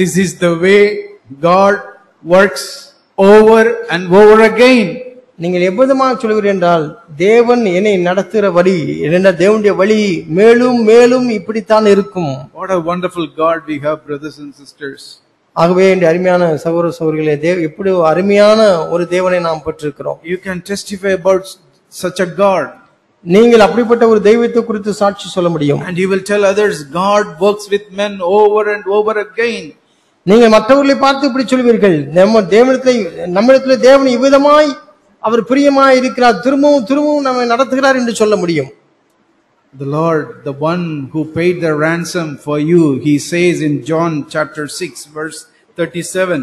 this is the way God works over and over again. நீங்கள் எப்போதுமாக சொல்கிறீர்கள் என்றால், தேவன் என்னை நடத்துகிற வழி என்ன, தேவனுடைய வழி மேலும் மேலும் இப்படித்தான் இருக்கும். What a wonderful God we have, brothers and sisters. ஆகவே இந்த அருமையான சகோதர சகோதரிகளே, எப்படி அருமையான ஒரு தேவனை நாம் பெற்றிருக்கிறோம். You can testify about such a God. நீங்கள் அப்படிப்பட்ட ஒரு தெய்வத்தை குறித்து சாட்சி சொல்ல முடியும். And you will tell others, God works with men over and over again. நீங்கள் மற்றவர்களை பார்த்து இப்படி சொல்வீர்கள், நம்மிடத்தில் தேவன் இவ்விதமாய் அவர் பிரியமாய் இருக்கிறார், திரும்பவும் நம்மை நடத்துகிறார் என்று சொல்ல முடியும். The Lord, the one who paid the ransom for you, he says in John chapter 6 verse 37.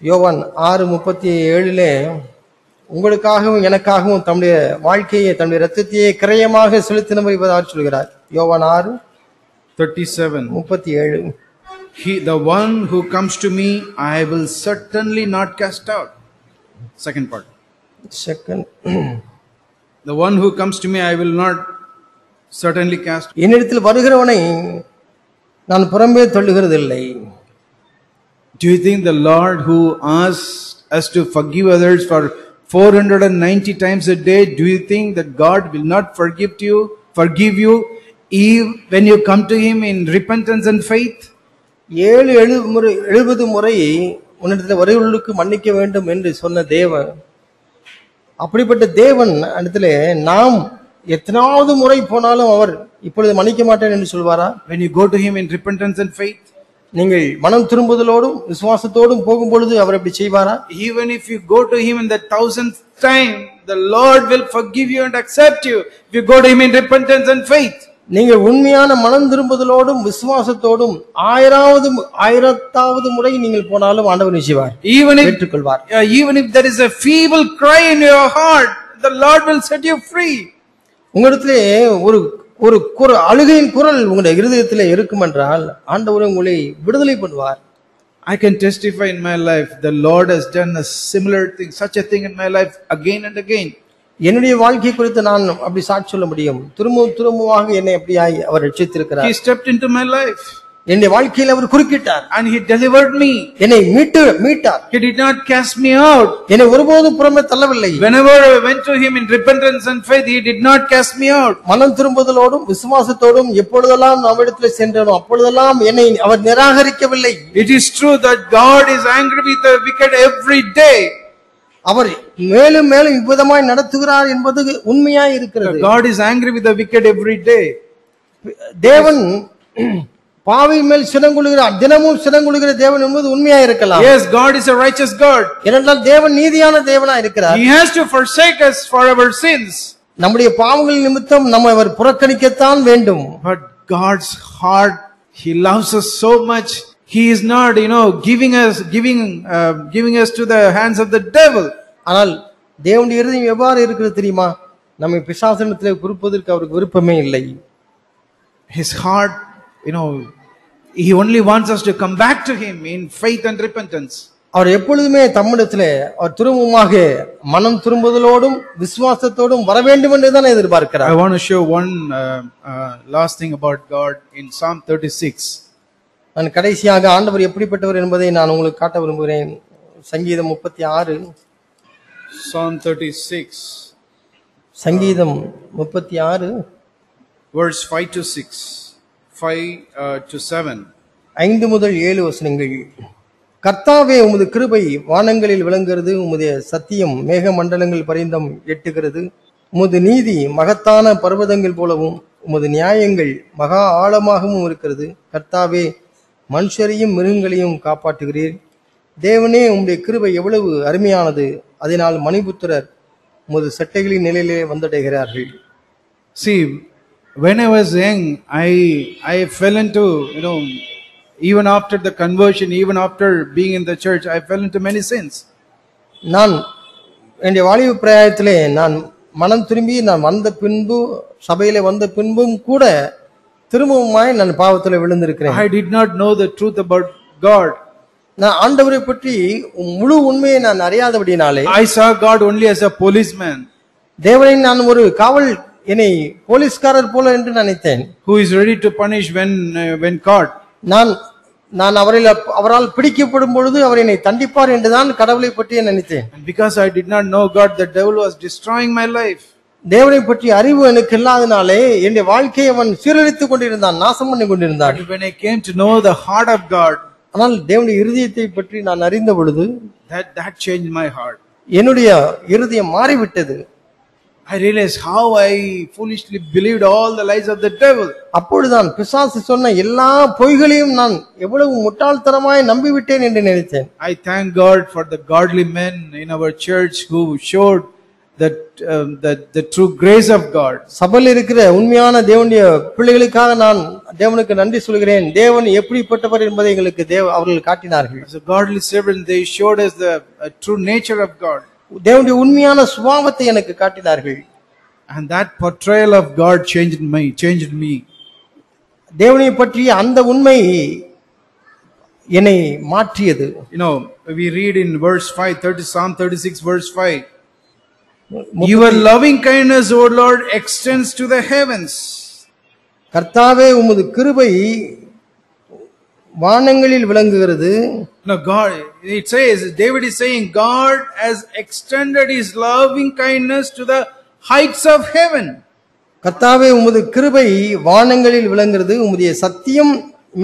யோவான் 6:37 உங்களுக்காகவும் எனக்காகவும் தம்முடைய வாழ்க்கையை தம்முடைய இரத்தத்தையே கிரயமாக செலுத்தினவர் இவர் சொல்கிறார். யோவான் 6:37. The one who comes to me, I will certainly not cast out. Second part. The one who comes to me, I will not certainly cast. என்னிடத்தில் வருகிறவனை நான் புறம்பே தள்ளுகிறதில்லை. Do you think the Lord who asked us to forgive others for 490 times a day, do you think that God will not forgive you when you come to him in repentance and faith? 70 முறை உன்னிடத்தில் வருகிறவர்களுக்கு மன்னிக்க வேண்டும் என்று சொன்ன தேவன், அப்படிப்பட்ட தேவன் இடத்துல நாம் எத்தனாவது முறை போனாலும் அவர் இப்பொழுது மன்னிக்க மாட்டேன் என்று சொல்வாரா? When you go to him in repentance and faith, நீங்கள் மனம் திரும்புதலோடும் விசுவாசத்தோடும் போகும் பொழுது அவர் அப்படி செய்வாரா? Even if you go to him in the 1000th time, the Lord will forgive you and accept you if you go to him in repentance and faith. நீங்கள் உண்மையான மனம் திரும்புதலோடும் விசுவாசத்தோடும் 1000வது முறை நீங்கள் போனாலும் ஆண்டவர் நிச்சயமாய் ஏற்றுக்கொள்வார். Even if there is a feeble cry in your heart, the Lord will set you free. உங்களிடத்திலே ஒரு அழுகையின் குரல் உங்களுடைய இருதயத்திலே இருக்கும் என்றால் ஆண்டவர் உங்களை விடுதலை பண்ணுவார். I can testify in my life, the Lord has done a similar thing, such a thing in my life again and again. என்னுடைய வாழ்க்கை குறித்து நான் அப்படி சாட்சி சொல்ல முடியும். திரும்பமாக என்னை அப்படியாய் அவர் ரட்சித்திருக்கிறார். He stepped into my life. என்னுடைய வாழ்க்கையில் அவர் குறுக்கிட்டார். And he delivered me. என்னை மீட்டார். He did not cast me out. என்னை ஒருபோதும் புறமே தள்ளவில்லை. Whenever I went to him in repentance and faith, he did not cast me out. மனம் திரும்புதலோடும் விசுவாசத்தோடும் எப்பொழுதெல்லாம் நம்மிடத்தில் சென்றனோ அப்பொழுதெல்லாம் என்னை அவர் நிராகரிக்கவில்லை. It is true that God is angry with the wicked every day. அவர் மேலும் மேலும் இவ்விதமாய் நடத்துகிறார் என்பது உண்மையாய் இருக்கிறது. God is angry with the wicked every day. தேவன் பாவி மேல் சினங்குலுகிறார், தினமும் சினங்குலுகிற தேவன் என்பது உண்மையாய் இருக்கலாம். Yes, God is a righteous God. ஏனென்றால் தேவன் நீதியான தேவனாய் இருக்கிறார். He has to forsake us for our sins. நம்முடைய பாவங்கள் நிமித்தம் நம்மை அவர் புறக்கணிக்கத்தான் வேண்டும். But God's heart, he loves us so much. He is not, giving us to the hands of the devil. ஆனால் தேவனுடைய இருதயம் எவ்வாறு இருக்கிறது தெரியுமா? நம்மை பிசாசனிடத்திலே கொடுப்பதற்கு அவருக்கு விருப்பமே இல்லை. His heart, he only wants us to come back to him in faith and repentance. அவர் எப்பொழுதுமே தம்மிடத்திலே அவர் திரும்பமாக மனம் திரும்புதலோடும் விசுவாசத்தோடும் வர வேண்டும் என்று தான் எதிர்பார்க்கிறார். I want to show one last thing about God in Psalm 36. நான் கடைசியாக ஆண்டவர் எப்படிப்பட்டவர் என்பதை நான் உங்களுக்கு காட்ட விரும்புகிறேன். சங்கீதம் 36. Psalm 36. சங்கீதம் 36 verse 5 to 6. 5 to 7. 5 முதல் 7 வசனங்கள். கர்த்தாவே, உமது கிருபை வானங்களில் விளங்குகிறது, உமது சத்தியம் மேக மண்டலங்கள் பரிந்தம் எட்டுகிறது. உமது நீதி மகத்தான பர்வதங்கள் போலவும் உமது நியாயங்கள் மகா ஆழமாகவும் இருக்கிறது. கர்த்தாவே, மனுஷரையும் மிருகங்களையும் காப்பாற்றுகிறீர். தேவனே, உம்முடைய கிருபை எவ்வளவு அருமையானது, அதனால் மணிபுத்திரர் உமது சட்டைகளின் நிலையிலே வந்தடைகிறார்கள். See, when I was young, I fell into, even after the conversion, even after being in the church, I fell into many sins. நான் என்னுடைய வாலிப பிராயத்திலே நான் மனம் திரும்பி நான் வந்த பின்பு, சபையிலே வந்த பின்பும் கூட திரும்பவுமாய் நான் பாவத்தில் விழுந்திருக்கிறேன். I did not know the truth about God. நான் ஆண்டவரை பற்றி முழு உண்மையை நான் அறியாதபடினாலே I saw God only as a policeman. தேவனை நான் ஒரு காவல், என்னை போலீஸ்காரர் போல என்று நினைத்தேன். Who is ready to punish when caught. நான் அவரால் பிடிக்கப்படும் பொழுது அவர் என்னை தண்டிப்பார் என்றுதான் கடவுளை பற்றி நினைத்தேன். And because I did not know God, the devil was destroying my life. தேவனை பற்றி அறிவு எனக்கு இல்லாதனாலே என்னுடைய வாழ்க்கையை அவன் சீரழித்துக் கொண்டிருந்தான், நாசம் பண்ணி கொண்டிருந்தான். But when I came to know the heart of God, ஆனால் தேவனுடைய இருதயத்தை பற்றி நான் அறிந்த பொழுது that changed my heart. என்னுடைய இருதயம் மாறிவிட்டது. I realized how I foolishly believed all the lies of the devil. அப்பொழுதுதான் பிசாசு சொன்ன எல்லா பொய்களையும் நான் எவ்வளவு முட்டாள்தனமாய் நம்பிவிட்டேன் என்று நினைத்தேன். I thank God for the godly men in our church who showed that the true grace of God. சபையில் இருக்கிற உண்மையான தேவனுடைய பிள்ளைகளுக்காக நான் தேவனுக்கு நன்றி சொல்கிறேன். தேவன் எப்படிப்பட்டவர் என்பதை எங்களுக்கு அவர்கள் காட்டினார்கள். As a godly servant, they showed us the true nature of God. தேவனுடைய உண்மையான சுபாவத்தை எனக்கு காட்டினார்கள். And that portrayal of God changed me. தேவனை பற்றிய அந்த உண்மை என்னை மாற்றியது. We read in verse 5, Psalm 36 verse 5. Your loving kindness, O Lord, extends to the heavens. கர்த்தாவே, உமது கிருபை வானங்களில் விளங்குகிறது. No, God, it says, David is saying, God has extended his loving kindness to the heights of heaven. கர்த்தாவே, உமது கிருபை வானங்களில் விளங்குகிறது, உம்முடைய சத்தியம்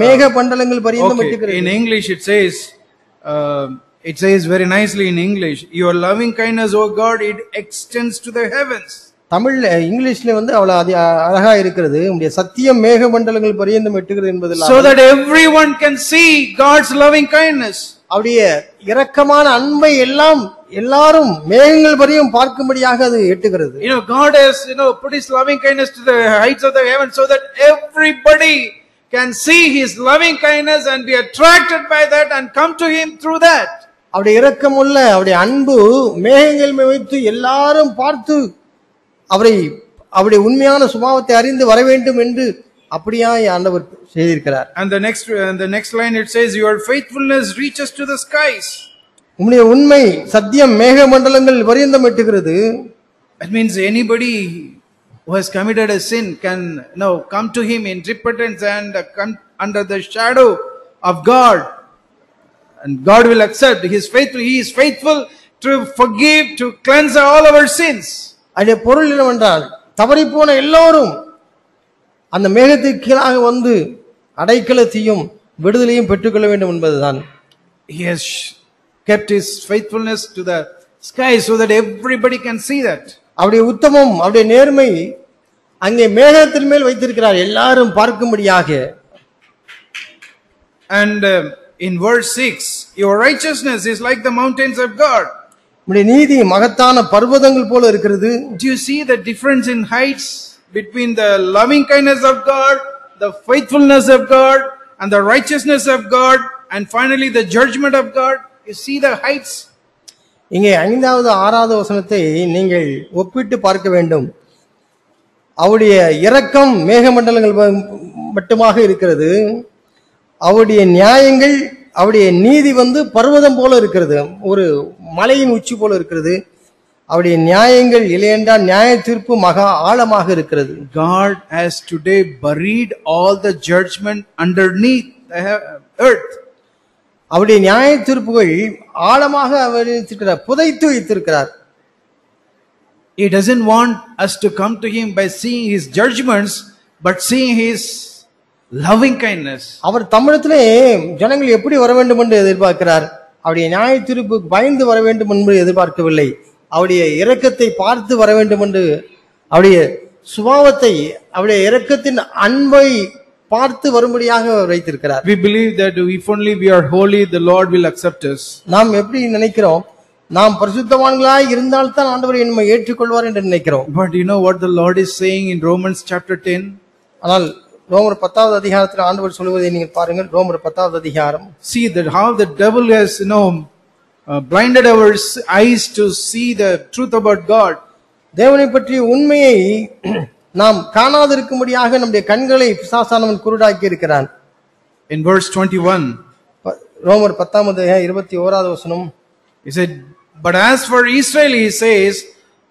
மேக பண்டலங்கள் பரியந்தம் எட்டுகிறது. In English it says very nicely in English, your loving kindness, O God, it extends to the heavens. தமிழ்ல இங்கிலீஷ்ல அவ்வளவு அழகா இருக்கிறது. உம்முடைய சத்தியம் மேக மண்டலங்கள் பரியந்தம் எட்டுகிறது என்பதில் so that everyone can see God's loving kindness. அவருடைய இரக்கமான அன்பை எல்லாரும் மேகங்கள் பரியும் பார்க்கும்படியாக அது எட்டுகிறது. God has put his loving kindness to the heights of the heavens so that everybody can see his loving kindness and be attracted by that and come to him through that. அவருடைய இரக்கமுள்ள அவருடைய அன்பு மேகங்கள் மேல் வைத்து எல்லாரும் பார்த்து அவருடைய உண்மையான சுபாவத்தை அறிந்து வர வேண்டும் என்று அப்படியாய் ஆண்டவர் செய்திருக்கிறார். And the next line it says, your faithfulness reaches to the skies. உம்முடைய உண்மை சத்தியம் மேக மண்டலங்கள் பரியந்தம் எட்டுகிறது. That means anybody who has committed a sin can come to him in repentance and come under the shadow of God, and God will accept. He is faithful to forgive, to cleanse all our sins. அதே பொருள் என்னவென்றால், தவறி போன எல்லோரும் அந்த மேகத்துக்கு கீழாக வந்து அடைக்கலத்தையும் விடுதலையும் பெற்றுக்கொள்ள வேண்டும் என்பதுதான். He has kept his faithfulness to the sky so that everybody can see that. அவருடைய உத்தமம், அவருடைய நேர்மை அங்கே மேகத்தின் மேல் வைத்திருக்கிறார், எல்லாரும் பார்க்கும்படியாக. And in verse 6, your righteousness is like the mountains of God. உம்முடைய நீதி மகத்தான பர்வதங்கள் போல இருக்கிறது. Do you see the difference in heights between the loving kindness of God, the faithfulness of God, and the righteousness of God, and finally the judgment of God? You see the heights? இங்கே 5வது 6வது வசனத்தை நீங்கள் ஒப்பிட்டு பார்க்க வேண்டும். அவருடைய இரக்கம் மேகமண்டலங்கள் மட்டுமாக இருக்கிறது, அவருடைய நியாயங்கள் அவருடைய நீதி பர்வதம் போல இருக்கிறது, ஒரு மலையின் உச்சி போல இருக்கிறது. அவருடைய நியாயங்கள் இல்லையென்றால் நியாய தீர்ப்பு மகா ஆழமாக இருக்கிறது. God has today buried all the judgment underneath the earth. அவருடைய நியாய தீர்ப்புகள் ஆழமாக அவர் புதைத்து வைத்திருக்கிறார். He doesn't want us to come to him by seeing his judgments, but seeing his loving kindness. அவர் தமிழத்திலே ஜனங்கள் எப்படி வர வேண்டும் என்று எதிர்பார்க்கிறார். அவருடைய நியாய தீர்ப்புக்கு பயந்து வர வேண்டும் என்று எதிர்பார்க்கவில்லை. அவருடைய இரக்கத்தை பார்த்து வர வேண்டும் என்று, அவருடைய சுபாவத்தை, அவருடைய இரக்கத்தின் அன்பை பார்த்து வரும்படியாக வைத்திருக்கிறார். We believe that if only we are holy, the Lord will accept us. நாம் எப்படி நினைக்கிறோம், நாம் பரிசுத்தவான்களாய் இருந்தால்தான் ஆண்டவர் நம்மை ஏற்றுக்கொள்வார் என்று நினைக்கிறோம். But you know what the Lord is saying in Romans chapter 10? ஆனால் ரோமர் 10வது அதிகாரத்தில் ஆண்டவர் சொல்வதை நீங்கள் பாருங்கள். ரோமர் 10வது அதிகாரம். See that how the devil has blinded our eyes to see the truth about God. தேவனை பற்றிய உண்மையை நாம் காணாதிருக்கும்படியாக நம்முடைய கண்களை பிசாசானவன் குருடாக்கி இருக்கிறான். In verse 21, ரோமர் 10வது 21வது வசனம், he said, but as for Israel, he says,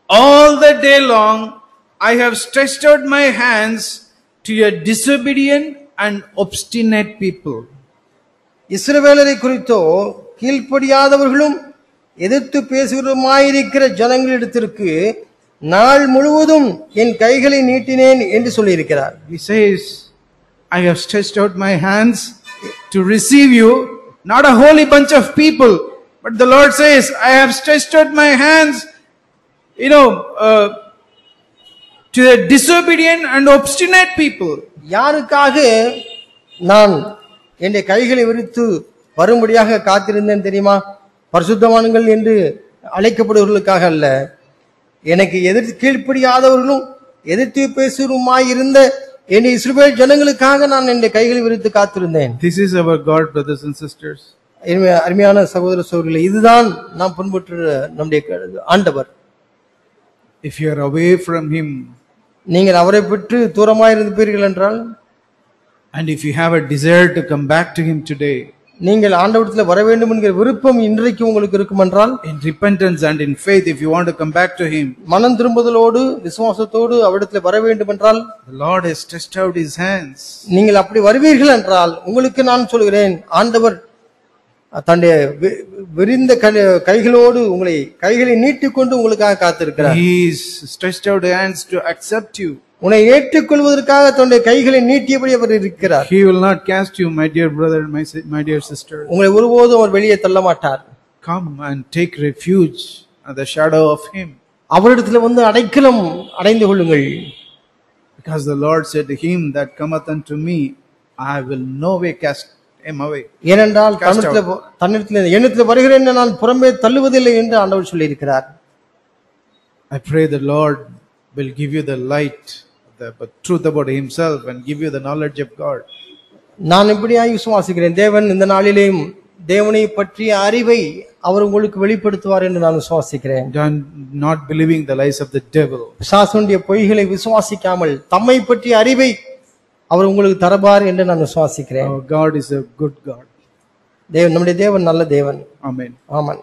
all the day long I have stretched out my hands to a disobedient and obstinate people. இஸ்ரவேலரை குறித்தோ கீழ்ப்படியாதவர்களும் எதிர்த்து பேசுகிறதுமாயிருக்கிற ஜனங்களிடத்திற்கு நாள் முழுவதும் என் கைகளை நீட்டினேன் என்று சொல்லியிருக்கிறார். He says, I have stretched out my hands to receive you, not a holy bunch of people, but the Lord says, I have stretched out my hands, to the disobedient and obstinate people. யாருக்காக நான் என் கைகளை விரித்து வரும்படியாக காத்திருந்தேன் தெரியுமா? பரிசுத்தவான்கள் என்று அழைக்கப்படுவர்களுக்காக அல்ல, எனக்கு எதிர்த்து கீழ்ப்படியாதவர்களும் எதிர்த்து பேசுமாயிருந்த என் இஸ்ரவேல் ஜனங்களுக்காக நான் என் கைகளை விரித்து காத்திருந்தேன். This is our God, brothers and sisters. அருமையான சகோதர சகோதரிகளே, இதுதான் நாம் பின்பற்றுற நம்முடைய ஆண்டவர். If you are away from him, நீங்கள் அவரை விட்டு தூரமாயிருப்பீர்கள் என்றால், and if you have a desire to come back to him today, நீங்கள் ஆண்டவரிடத்தில் வர வேண்டும் என்கிற விருப்பம் இன்றைக்கு உங்களுக்கு இருக்கும் என்றால், in repentance and in faith, if you want to come back to him, மனம் திரும்புதலோடு விசுவாசத்தோடு அவரிடத்தில் வர வேண்டும் என்றால், the Lord has stretched out his hands. நீங்கள் அப்படி வருவீர்கள் என்றால், உங்களுக்கு நான் சொல்கிறேன், ஆண்டவர் தன்னுடைய விரிந்த கைகளோடு கைகளை நீட்டிக்கொண்டு உங்களுக்காக காத்திருக்கிறார். He is stretched out hands to accept you. உன்னை ஏற்றுக்கொள்வதற்காக தன்னுடைய கைகளை நீட்டியபடி அவர் இருக்கிறார். He will not cast you, my dear brother, my dear sister. உங்களை ஒருபோதும் அவர் வெளியே தள்ள மாட்டார். Come and take refuge at the shadow of him. அவரிடத்தில் அடைக்கலம் அடைந்து கொள்ளுங்கள். Because the Lord said to him that cometh unto me, I will no way cast him away. ஏனென்றால் என்னிடத்தில் வருகிறேன் நான் புறம்பே தள்ளுவதில்லை என்று ஆண்டவர் சொல்லி இருக்கிறார். I pray the Lord will give you the light, the truth about himself, and give you the knowledge of God. நான் இப்படியாய் விசுவாசிக்கிறேன், தேவன் இந்த நாளிலேயும் தேவனை பற்றிய அறிவை அவர் உங்களுக்கு வெளிப்படுத்துவார் என்று நான் விசுவாசிக்கிறேன். Not believing the lies of the devil. பிசாசுடைய பொய்களை விசுவாசிக்காமல் தம்மை பற்றிய அறிவை அவர் உங்களுக்கு தரபார் என்று நான் விசுவாசிக்கிறேன். Our God is a good God. நம்முடைய தேவன் நல்ல தேவன். Amen. ஆமென்.